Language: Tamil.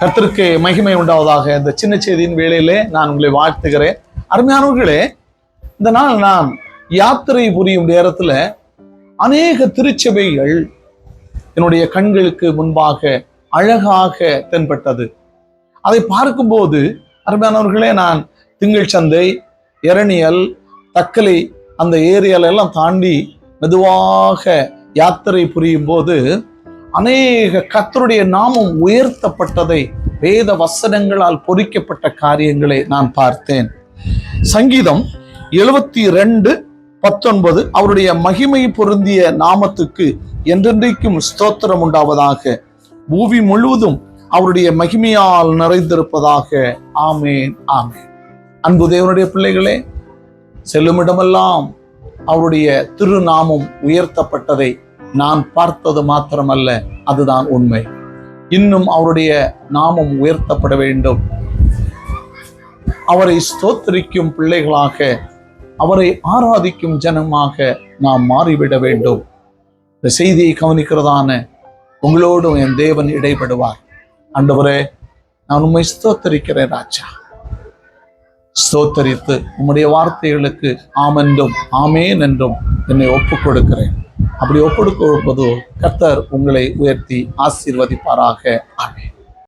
கர்த்தருக்கு மகிமை உண்டாவதாக. இந்த சின்ன செய்தியின் வேளையிலே நான் உங்களை வாழ்த்துகிறேன். அருமையானவர்களே, இந்த நாள் நான் யாத்திரை புரியும் நேரத்துல அநேக திருச்சபைகள் என்னுடைய கண்களுக்கு முன்பாக அழகாக தென்பட்டது. அதை பார்க்கும்போது அருமையானவர்களே, நான் திங்கள் சந்தை, எரணியல், தக்கலை அந்த ஏரியால எல்லாம் தாண்டி மெதுவாக யாத்திரை புரியும் போது அநேக கர்த்தருடைய நாமம் உயர்த்தப்பட்டதை, வேத வசனங்களால் பொறிக்கப்பட்ட காரியங்களை நான் பார்த்தேன். சங்கீதம் 72:19 அவருடைய மகிமை பொருந்திய நாமத்துக்கு என்றென்றைக்கும் ஸ்தோத்திரம் உண்டாவதாக, பூமி முழுவதும் அவருடைய மகிமையால் நிறைந்திருப்பதாக. ஆமேன், ஆமேன். அன்பு தேவனுடைய பிள்ளைகளே, செல்லுமிடமெல்லாம் அவருடைய திருநாமம் உயர்த்தப்பட்டதை நான் பார்த்தது மாத்திரமல்ல, அதுதான் உண்மை. இன்னும் அவருடைய நாமம் உயர்த்தப்பட வேண்டும். அவரை ஸ்தோத்திரிக்கும் பிள்ளைகளாக, அவரை ஆராதிக்கும் ஜனமாக நாம் மாறிவிட வேண்டும். இந்த செய்தியை கவனிக்கிறதான உங்களோடும் என் தேவன் இடைபடுவார். ஆண்டவரே, நான் உம்மை ஸ்தோத்தரிக்கிறேன் ராஜா. ஸ்தோத்தரித்து உம்முடைய வார்த்தைகளுக்கு ஆமென்றும் ஆமேன் என்றும் என்னை ஒப்புக் கொடுக்கிறேன். அப்படி ஒப்புக் கொடுப்பது கர்த்தர் உங்களை உயர்த்தி ஆசீர்வதிப்பாராக. ஆமென்.